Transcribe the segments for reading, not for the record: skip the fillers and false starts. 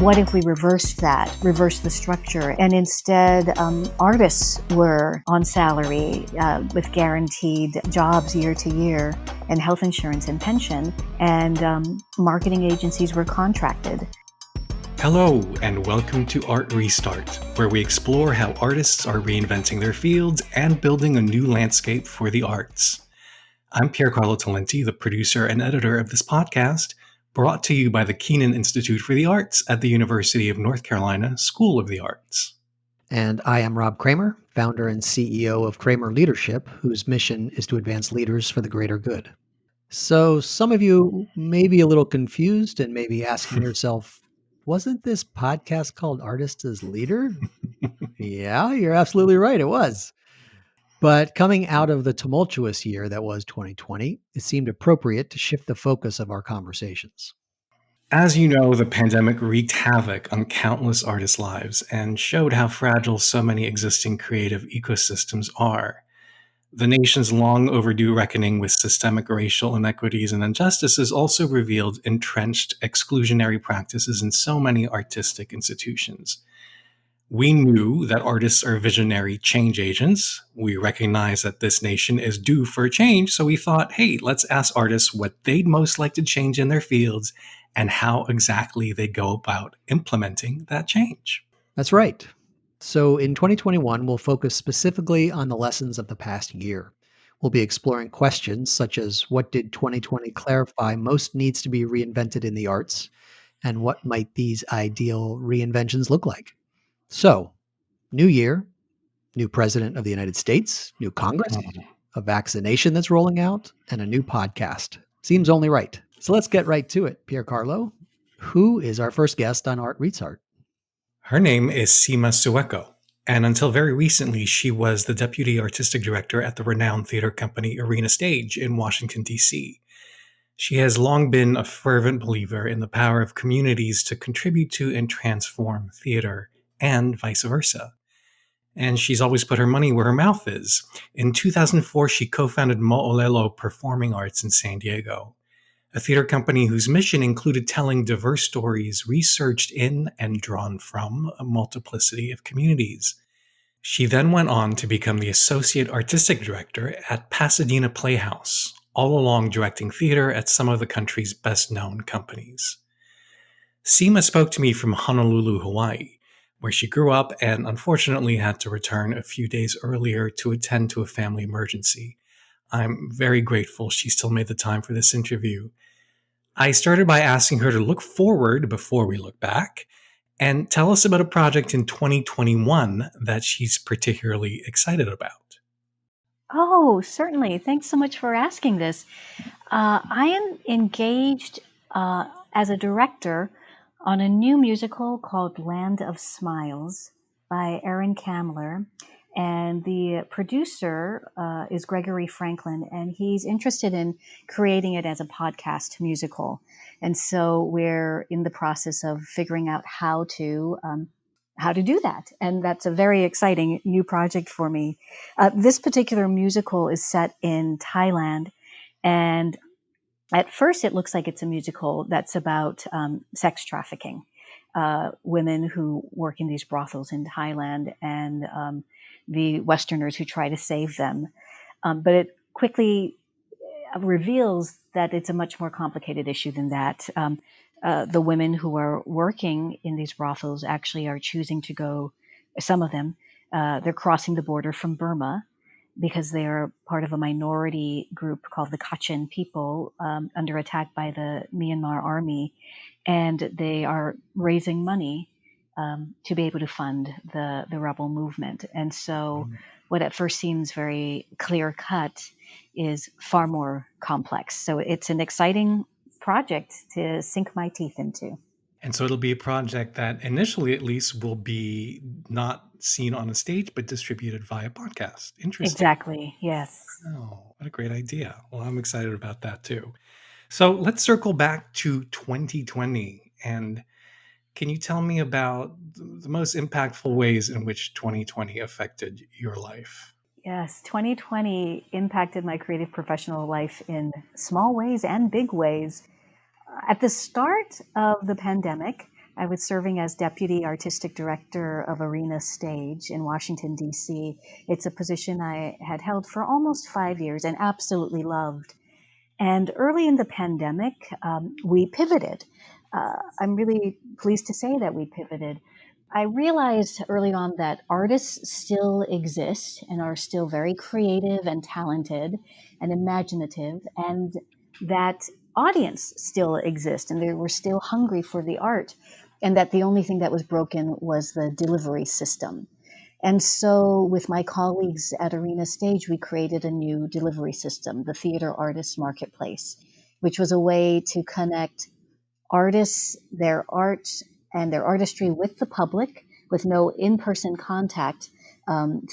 what if we reversed that, reversed the structure, and instead artists were on salary with guaranteed jobs year to year and health insurance and pension, and marketing agencies were contracted. Hello, and welcome to Art Restart, where we explore how artists are reinventing their fields and building a new landscape for the arts. I'm Piercarlo Talenti, the producer and editor of this podcast, brought to you by the Keenan Institute for the Arts at the University of North Carolina School of the Arts. And I am Rob Kramer, founder and CEO of Kramer Leadership, whose mission is to advance leaders for the greater good. So some of you may be a little confused and may be asking yourself, wasn't this podcast called Artist as Leader? Yeah, you're absolutely right. It was. But coming out of the tumultuous year that was 2020, it seemed appropriate to shift the focus of our conversations. As you know, the pandemic wreaked havoc on countless artists' lives and showed how fragile so many existing creative ecosystems are. The nation's long overdue reckoning with systemic racial inequities and injustices also revealed entrenched exclusionary practices in so many artistic institutions. We knew that artists are visionary change agents. We recognize that this nation is due for change, so we thought, hey, let's ask artists what they'd most like to change in their fields and how exactly they go about implementing that change. That's right. So in 2021, we'll focus specifically on the lessons of the past year. We'll be exploring questions such as what did 2020 clarify most needs to be reinvented in the arts, and what might these ideal reinventions look like? So, new year, new president of the United States, new Congress, a vaccination that's rolling out, and a new podcast. Seems only right. So let's get right to it. Piercarlo, who is our first guest on Art Restart? Her name is Seema Sueko, and until very recently, she was the deputy artistic director at the renowned theater company Arena Stage in Washington, D.C. She has long been a fervent believer in the power of communities to contribute to and transform theater, and vice versa. And she's always put her money where her mouth is. In 2004, she co-founded Mo'olelo Performing Arts in San Diego, a theater company whose mission included telling diverse stories researched in and drawn from a multiplicity of communities. She then went on to become the associate artistic director at Pasadena Playhouse, all along directing theater at some of the country's best-known companies. Seema spoke to me from Honolulu, Hawaii, where she grew up and unfortunately had to return a few days earlier to attend to a family emergency. I'm very grateful she still made the time for this interview. I started by asking her to look forward before we look back and tell us about a project in 2021 that she's particularly excited about. Oh, certainly. Thanks so much for asking this. I am engaged as a director on a new musical called Land of Smiles by Aaron Kamler. And the producer is Gregory Franklin, and he's interested in creating it as a podcast musical. And so we're in the process of figuring out how to do that. And that's a very exciting new project for me. This particular musical is set in Thailand, and at first it looks like it's a musical that's about sex trafficking, women who work in these brothels in Thailand, and the Westerners who try to save them. But it quickly reveals that it's a much more complicated issue than that. The women who are working in these brothels actually are choosing to go, some of them, they're crossing the border from Burma because they are part of a minority group called the Kachin people under attack by the Myanmar army. And they are raising money to be able to fund the rebel movement. And so what at first seems very clear cut is far more complex. So it's an exciting project to sink my teeth into. And so it'll be a project that initially, at least, will be not seen on a stage, but distributed via podcast. Interesting. Exactly. Yes. Oh, what a great idea. Well, I'm excited about that too. So let's circle back to 2020. And can you tell me about the most impactful ways in which 2020 affected your life? Yes, 2020 impacted my creative professional life in small ways and big ways. At the start of the pandemic, I was serving as Deputy Artistic Director of Arena Stage in Washington, D.C. It's a position I had held for almost 5 years and absolutely loved. And early in the pandemic, we pivoted. I'm really pleased to say that we pivoted. I realized early on that artists still exist and are still very creative and talented and imaginative, and that audience still exists and they were still hungry for the art, and that the only thing that was broken was the delivery system. And so, with my colleagues at Arena Stage, we created a new delivery system, the Theater Artists Marketplace, which was a way to connect artists, their art, and their artistry with the public with no in person contact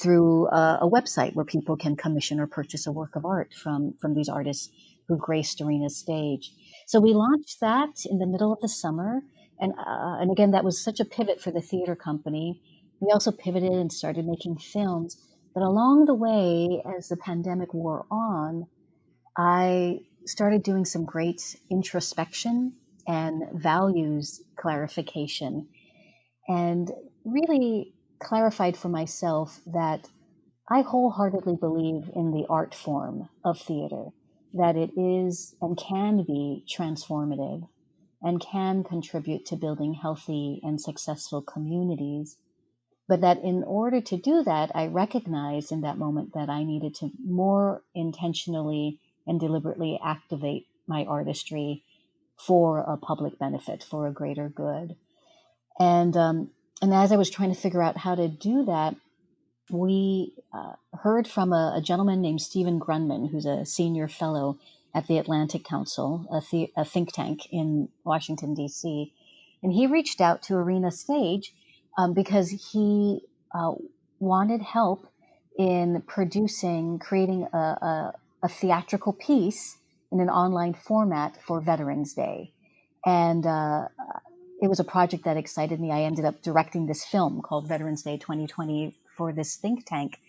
through a website where people can commission or purchase a work of art from these artists who graced Arena Stage. So we launched that in the middle of the summer. And again, that was such a pivot for the theater company. We also pivoted and started making films. But along the way, as the pandemic wore on, I started doing some great introspection and values clarification, and really clarified for myself that I wholeheartedly believe in the art form of theater, that it is and can be transformative and can contribute to building healthy and successful communities. But that in order to do that, I recognized in that moment that I needed to more intentionally and deliberately activate my artistry for a public benefit, for a greater good. And and as I was trying to figure out how to do that, we heard from a gentleman named Stephen Grunman, who's a senior fellow at the Atlantic Council, a think tank in Washington, D.C. And he reached out to Arena Stage because he uh, wanted help in creating a theatrical piece in an online format for Veterans Day. And it was a project that excited me. I ended up directing this film called Veterans Day 2020 for this think tank.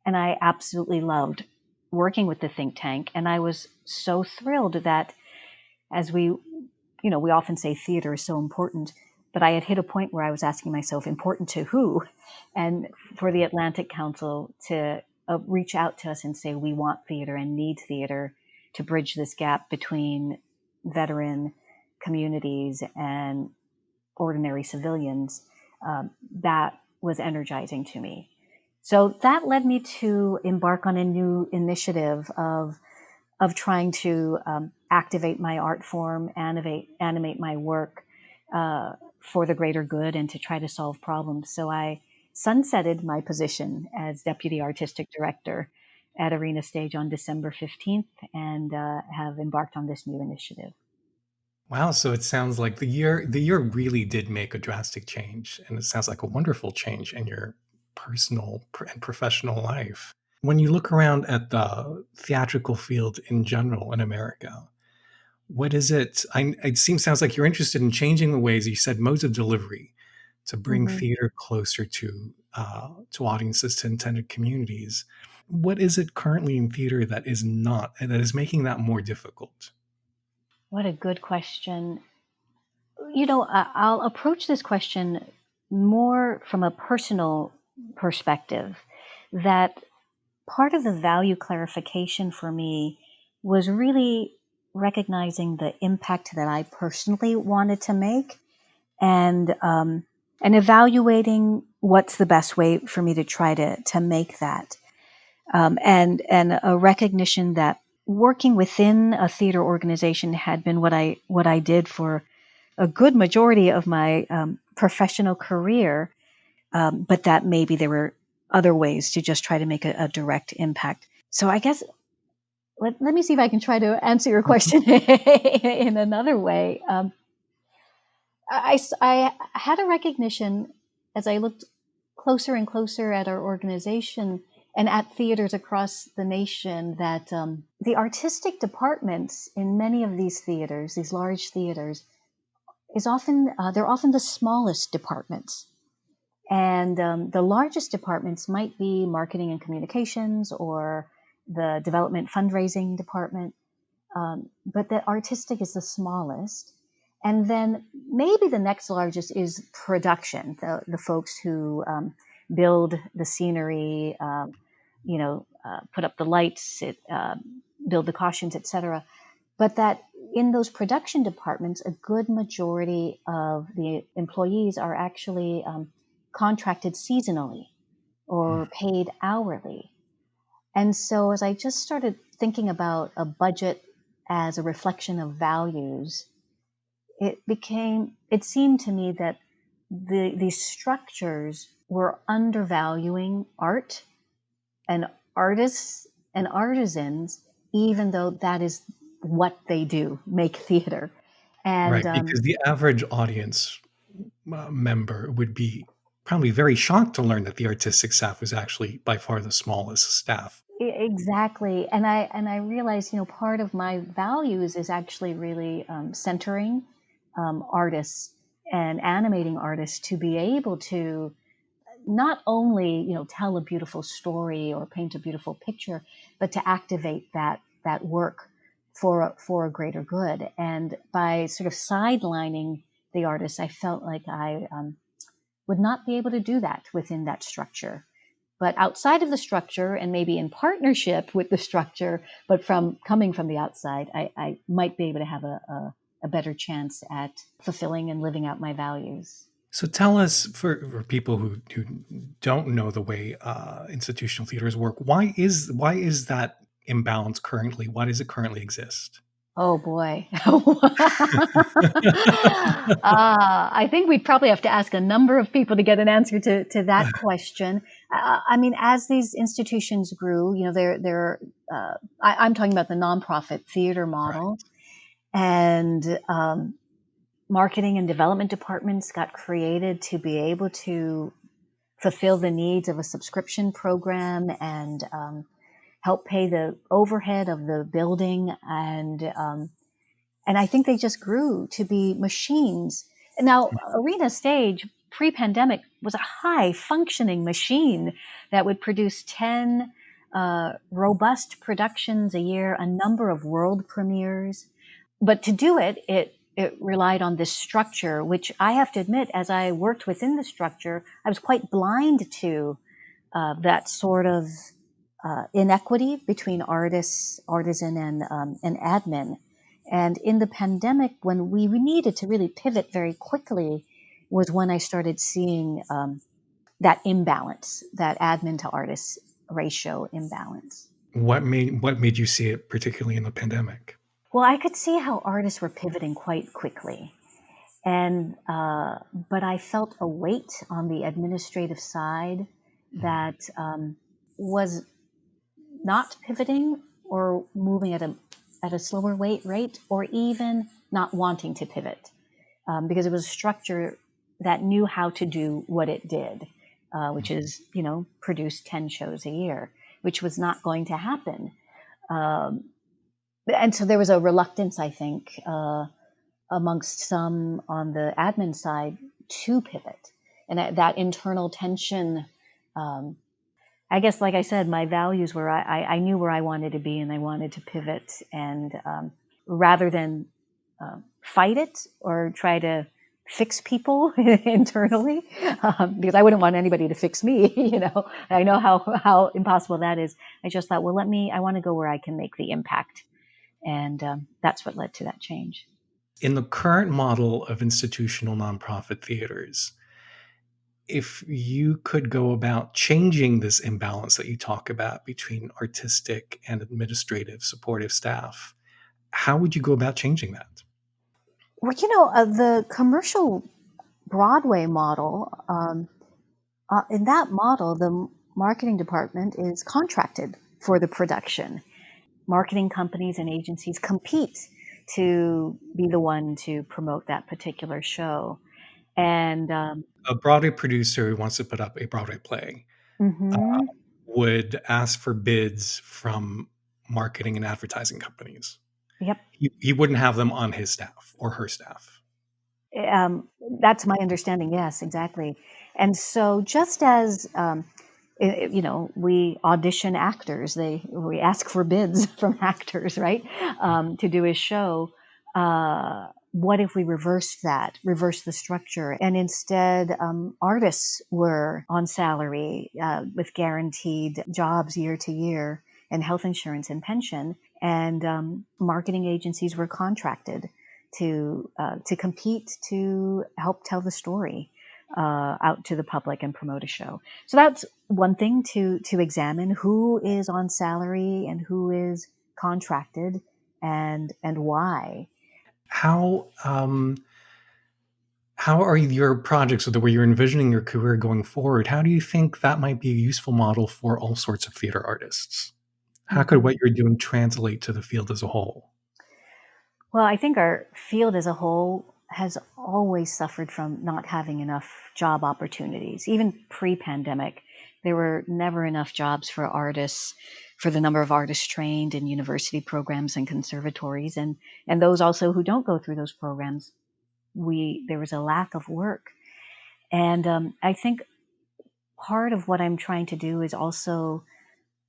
And I absolutely loved working with the think tank. And I was so thrilled that as we often say theater is so important, but I had hit a point where I was asking myself, important to who? And for the Atlantic Council to reach out to us and say, we want theater and need theater to bridge this gap between veteran communities and ordinary civilians, that was energizing to me. So that led me to embark on a new initiative of trying to activate my art form, animate my work for the greater good, and to try to solve problems. So I sunsetted my position as deputy artistic director at Arena Stage on December 15th, and have embarked on this new initiative. Wow, so it sounds like the year really did make a drastic change, and it sounds like a wonderful change in your personal and professional life. When you look around at the theatrical field in general in America, what is it? Sounds like you're interested in changing the ways you said modes of delivery to bring Mhm. theater closer to audiences, to intended communities. What is it currently in theater that is not, and that is making that more difficult? What a good question. I'll approach this question more from a personal perspective, that part of the value clarification for me was really recognizing the impact that I personally wanted to make, and evaluating what's the best way for me to try to make that, and a recognition that working within a theater organization had been what I did for a good majority of my professional career, but that maybe there were other ways to just try to make a direct impact. So I guess let me see if I can try to answer your Mhm. question in another way. I had a recognition as I looked closer and closer at our organization and at theaters across the nation that the artistic departments in many of these theaters, these large theaters, they're often the smallest departments. And the largest departments might be marketing and communications or the development fundraising department, but the artistic is the smallest. And then maybe the next largest is production, the folks who build the scenery, put up the lights, build the costumes, etc. But that in those production departments, a good majority of the employees are actually contracted seasonally or paid hourly. And so as I just started thinking about a budget as a reflection of values, it seemed to me that these structures were undervaluing art and artists and artisans, even though that is what they do, make theater. And Right, because the average audience member would be probably very shocked to learn that the artistic staff was actually by far the smallest staff. exactly. And I realized, part of my values is actually really centering artists and animating artists to be able to not only tell a beautiful story or paint a beautiful picture, but to activate that work for a greater good. And by sort of sidelining the artist, I felt like I would not be able to do that within that structure. But outside of the structure, and maybe in partnership with the structure, but from coming from the outside, I might be able to have a better chance at fulfilling and living out my values. So tell us, for people who don't know the way institutional theaters work, why is that imbalance currently? Why does it currently exist? Oh boy. I think we'd probably have to ask a number of people to get an answer to that question. I mean, as these institutions grew, I'm talking about the nonprofit theater Right. model, and marketing and development departments got created to be able to fulfill the needs of a subscription program and help pay the overhead of the building, and I think they just grew to be machines. Now, Arena Stage pre-pandemic was a high functioning machine that would produce 10 robust productions a year, a number of world premieres. But to do it relied on this structure, which I have to admit, as I worked within the structure, I was quite blind to that sort of inequity between artisan, and admin. And in the pandemic, when we needed to really pivot very quickly, was when I started seeing that imbalance, that admin to artist ratio imbalance. What made you see it particularly in the pandemic? Well, I could see how artists were pivoting quite quickly, and but I felt a weight on the administrative side that was not pivoting or moving at a slower rate, or even not wanting to pivot, because it was a structure that knew how to do what it did, which is produce 10 shows a year, which was not going to happen. Um, and so there was a reluctance, I think, amongst some on the admin side to pivot, and that internal tension. Um, I guess, like I said, my values were I knew where I wanted to be, and I wanted to pivot. And rather than fight it or try to fix people internally, because I wouldn't want anybody to fix me. I know how impossible that is. I just thought, well, I want to go where I can make the impact, and that's what led to that change. In the current model of institutional nonprofit theaters, if you could go about changing this imbalance that you talk about between artistic and administrative supportive staff, how would you go about changing that? Well, the commercial Broadway model, in that model, the marketing department is contracted for the production. Marketing companies and agencies compete to be the one to promote that particular show. And A Broadway producer who wants to put up a Broadway play mhm, would ask for bids from marketing and advertising companies. yep, He wouldn't have them on his staff or her staff. um, that's my understanding. Yes, exactly. And so, just as we audition actors, we ask for bids from actors, right, to do a show. what if we reversed the structure, and instead artists were on salary with guaranteed jobs year to year and health insurance and pension, and marketing agencies were contracted to compete to help tell the story out to the public and promote a show. So that's one thing to examine: who is on salary and who is contracted, and why. How are your projects, or the way you're envisioning your career going forward? How do you think that might be a useful model for all sorts of theater artists? How could Mhm. what you're doing translate to the field as a whole? Well, I think our field as a whole has always suffered from not having enough job opportunities. Even pre-pandemic, there were never enough jobs for artists, for the number of artists trained in university programs and conservatories, and those also who don't go through those programs. There was a lack of work, and I think part of what I'm trying to do is also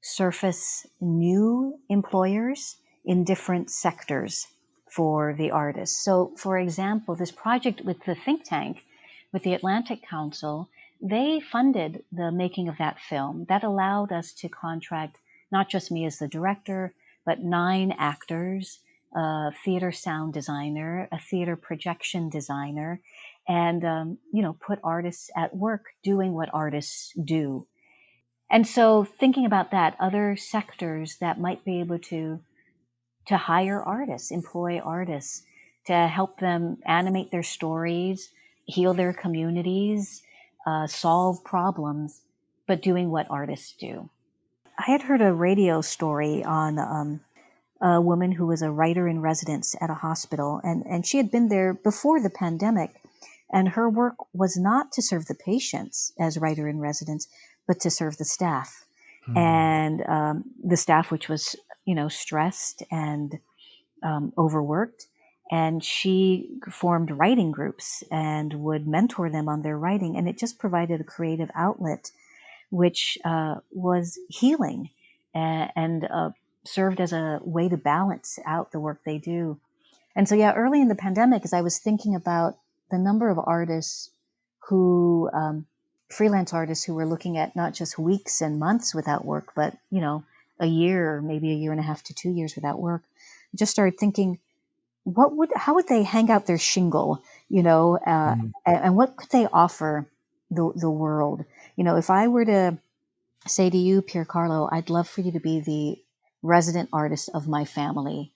surface new employers in different sectors for the artists. So, for example, this project with the think tank, with the Atlantic Council, they funded the making of that film. That allowed us to contract not just me as the director, but 9 actors, a theater sound designer, a theater projection designer, and put artists at work doing what artists do. And so thinking about that, other sectors that might be able to hire artists, employ artists to help them animate their stories, heal their communities, solve problems, but doing what artists do. I had heard a radio story on a woman who was a writer in residence at a hospital, and she had been there before the pandemic. And her work was not to serve the patients as writer in residence, but to serve the staff. Hmm. And the staff, which was, stressed and overworked. And she formed writing groups and would mentor them on their writing. And it just provided a creative outlet, which was healing and served as a way to balance out the work they do. And so, yeah, early in the pandemic, as I was thinking about the number of artists who, freelance artists who were looking at not just weeks and months without work, but, a year, or maybe a year and a half to 2 years without work, I just started thinking, how would they hang out their shingle, Hmm. and what could they offer the world? If I were to say to you, Piercarlo, I'd love for you to be the resident artist of my family.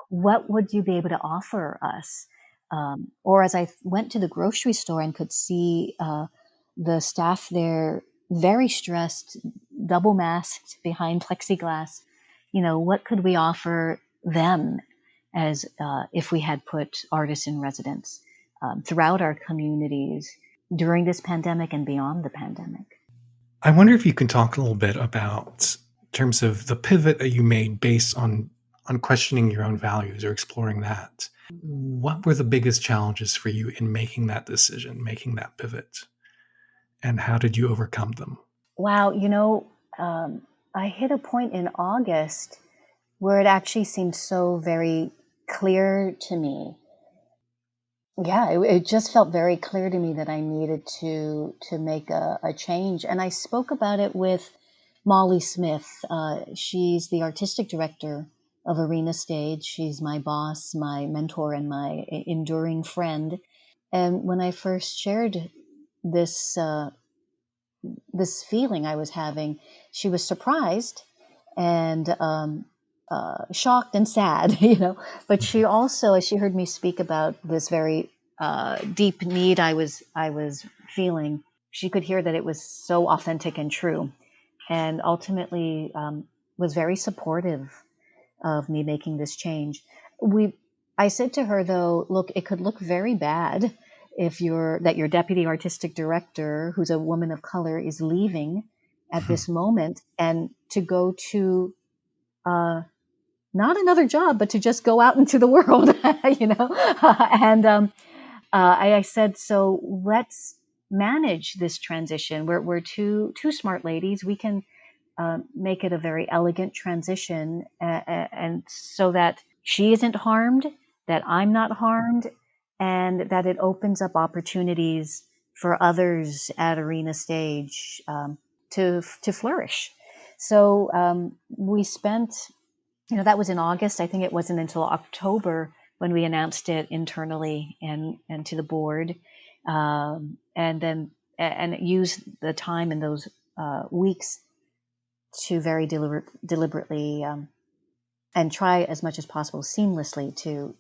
What would you be able to offer us? Or as I went to the grocery store and could see the staff there very stressed, double masked behind plexiglass, what could we offer them as if we had put artists in residence throughout our communities during this pandemic and beyond the pandemic? I wonder if you can talk a little bit about terms of the pivot that you made based on questioning your own values or exploring that. What were the biggest challenges for you in making that decision, making that pivot, and how did you overcome them? Wow, I hit a point in August where it actually seemed so very clear to me. Yeah, it just felt very clear to me that I needed to make a change, and I spoke about it with Molly Smith. She's the artistic director of Arena Stage. She's my boss, my mentor, and my enduring friend. And when I first shared this this feeling I was having, she was surprised and shocked and sad, But she also, as she heard me speak about this very deep need I was feeling, she could hear that it was so authentic and true, and ultimately was very supportive of me making this change. We, I said to her though, look, it could look very bad if your deputy artistic director, who's a woman of color, is leaving at this moment and to go to uh, not another job, but to just go out into the world, and I said, so let's manage this transition. We're two smart ladies. We can make it a very elegant transition, and so that she isn't harmed that I'm not harmed, and that it opens up opportunities for others at arena stage to flourish. So we spent, that was in August. I think it wasn't until October when we announced it internally and to the board, and then and use the time in those weeks to very deliberately and try as much as possible seamlessly to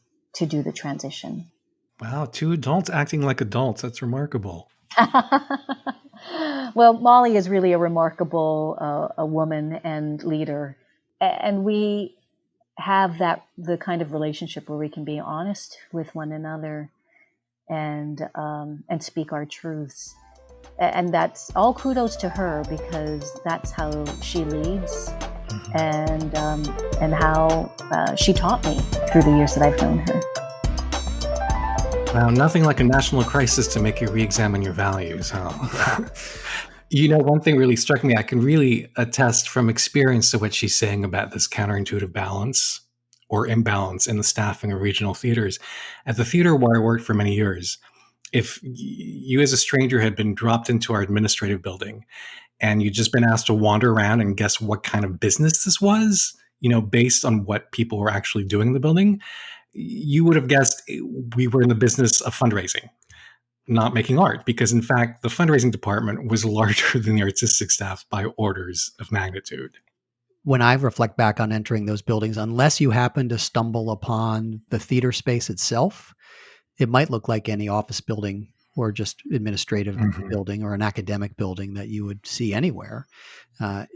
do the transition. Wow, two adults acting like adults. That's remarkable. Well, Molly is really a remarkable a woman and leader, and we have the kind of relationship where we can be honest with one another and speak our truths. And that's all kudos to her, because that's how she leads, and how she taught me through the years that I've known her. Wow, nothing like a national crisis to make you re-examine your values, huh? One thing really struck me. I can really attest from experience to what she's saying about this counterintuitive balance or imbalance in the staffing of regional theaters. At the theater where I worked for many years, if you as a stranger had been dropped into our administrative building and you'd just been asked to wander around and guess what kind of business this was, based on what people were actually doing in the building, you would have guessed we were in the business of fundraising, not making art, because in fact, the fundraising department was larger than the artistic staff by orders of magnitude. When I reflect back on entering those buildings, unless you happen to stumble upon the theater space itself, it might look like any office building or just administrative building or an academic building that you would see anywhere.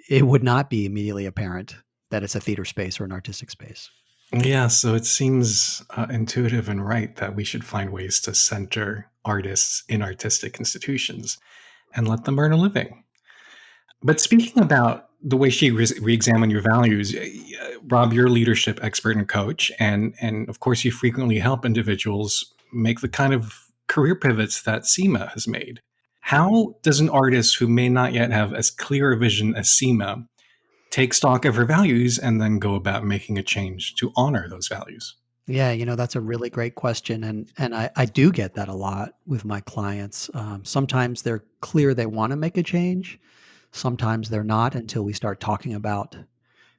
It would not be immediately apparent that it's a theater space or an artistic space. Yeah, so it seems intuitive and right that we should find ways to center artists in artistic institutions and let them earn a living. But speaking about the way she re-examined your values, Rob, you're a leadership expert and coach, and of course you frequently help individuals make the kind of career pivots that Seema has made. How does an artist who may not yet have as clear a vision as Seema take stock of her values and then go about making a change to honor those values? Yeah, that's a really great question. And I do get that a lot with my clients. Sometimes they're clear they want to make a change. Sometimes they're not until we start talking about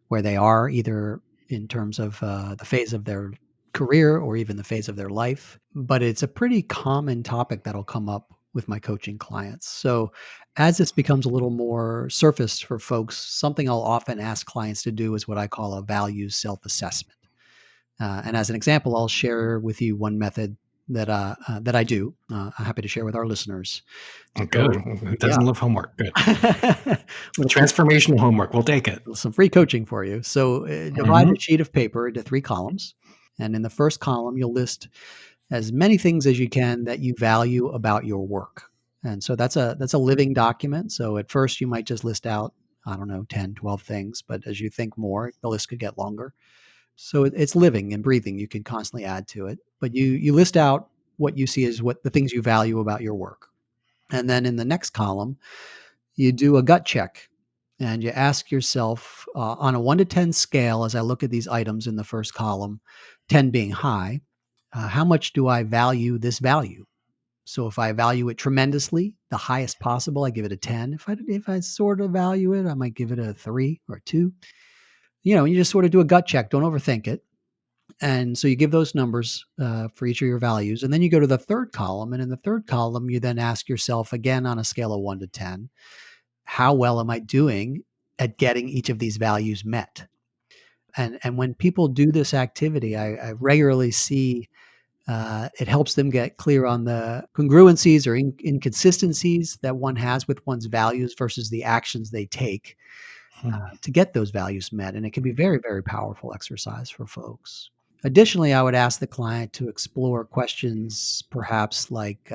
where they are, either in terms of the phase of their career or even the phase of their life. But it's a pretty common topic that'll come up with my coaching clients. So as this becomes a little more surfaced for folks, something I'll often ask clients to do is what I call a values self-assessment. And as an example, I'll share with you one method that I do. I'm happy to share with our listeners. Good. So, Who yeah. doesn't love homework? Good. Well, Transformational homework. We'll take it. some free coaching for you. So divide a sheet of paper into 3 columns. And in the first column, you'll list as many things as you can that you value about your work. And so that's a living document. So at first you might just list out, I don't know, 10, 12 things. But as you think more, the list could get longer. So it's living and breathing. You can constantly add to it. But you list out what you see as what the things you value about your work. And then in the next column, you do a gut check and you ask yourself on a 1 to 10 scale, as I look at these items in the first column, 10 being high, how much do I value this value? So if I value it tremendously, the highest possible, I give it a 10. If I sort of value it, I might give it a 3 or a 2. You just sort of do a gut check. Don't overthink it. And so you give those numbers for each of your values. And then you go to the third column. And in the third column, you then ask yourself again on a scale of 1 to 10, how well am I doing at getting each of these values met? And when people do this activity, I regularly see it helps them get clear on the congruencies or inconsistencies that one has with one's values versus the actions they take to get those values met. And it can be very, very powerful exercise for folks. Additionally, I would ask the client to explore questions perhaps like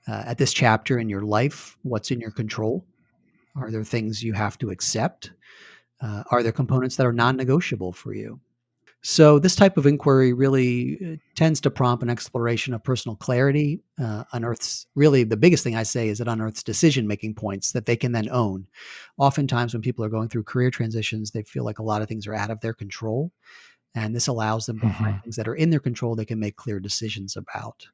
at this chapter in your life, what's in your control? Are there things you have to accept? Are there components that are non-negotiable for you? So this type of inquiry really tends to prompt an exploration of personal clarity, unearths really the biggest thing I say is it unearths decision-making points that they can then own. Oftentimes when people are going through career transitions, they feel like a lot of things are out of their control. And this allows them to find Mhm. things that are in their control they can make clear decisions about.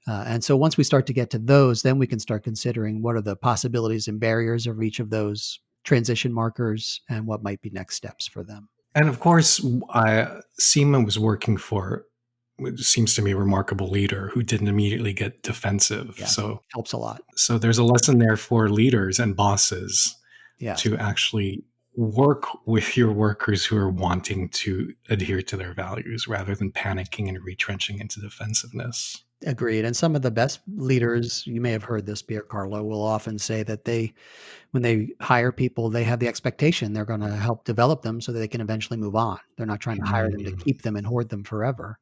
And so once we start to get to those, then we can start considering what are the possibilities and barriers of each of those transition markers and what might be next steps for them. And of course, Seema was working for what seems to me a remarkable leader who didn't immediately get defensive. Yeah, helps a lot. So there's a lesson there for leaders and bosses Yes, to actually work with your workers who are wanting to adhere to their values rather than panicking and retrenching into defensiveness. agreed. And some of the best leaders, you may have heard this, Pierre Carlo, will often say that when they hire people, they have the expectation they're going to help develop them so that they can eventually move on. They're not trying to hire them to Mm, keep them and hoard them forever,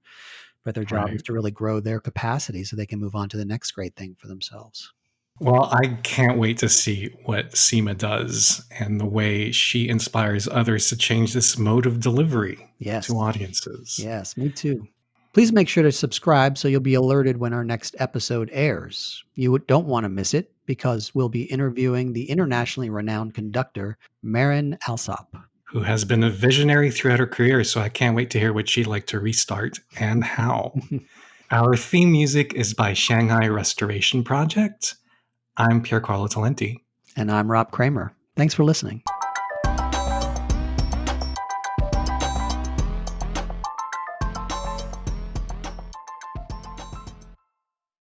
but their job is right. to really grow their capacity so they can move on to the next great thing for themselves. Well, I can't wait to see what Seema does and the way she inspires others to change this mode of delivery Yes. to audiences. Yes, me too. Please make sure to subscribe so you'll be alerted when our next episode airs. You don't want to miss it because we'll be interviewing the internationally renowned conductor, Marin Alsop. Who has been a visionary throughout her career, so I can't wait to hear what she'd like to restart and how. Our theme music is by Shanghai Restoration Project. I'm Piercarlo Talenti. And I'm Rob Kramer. Thanks for listening.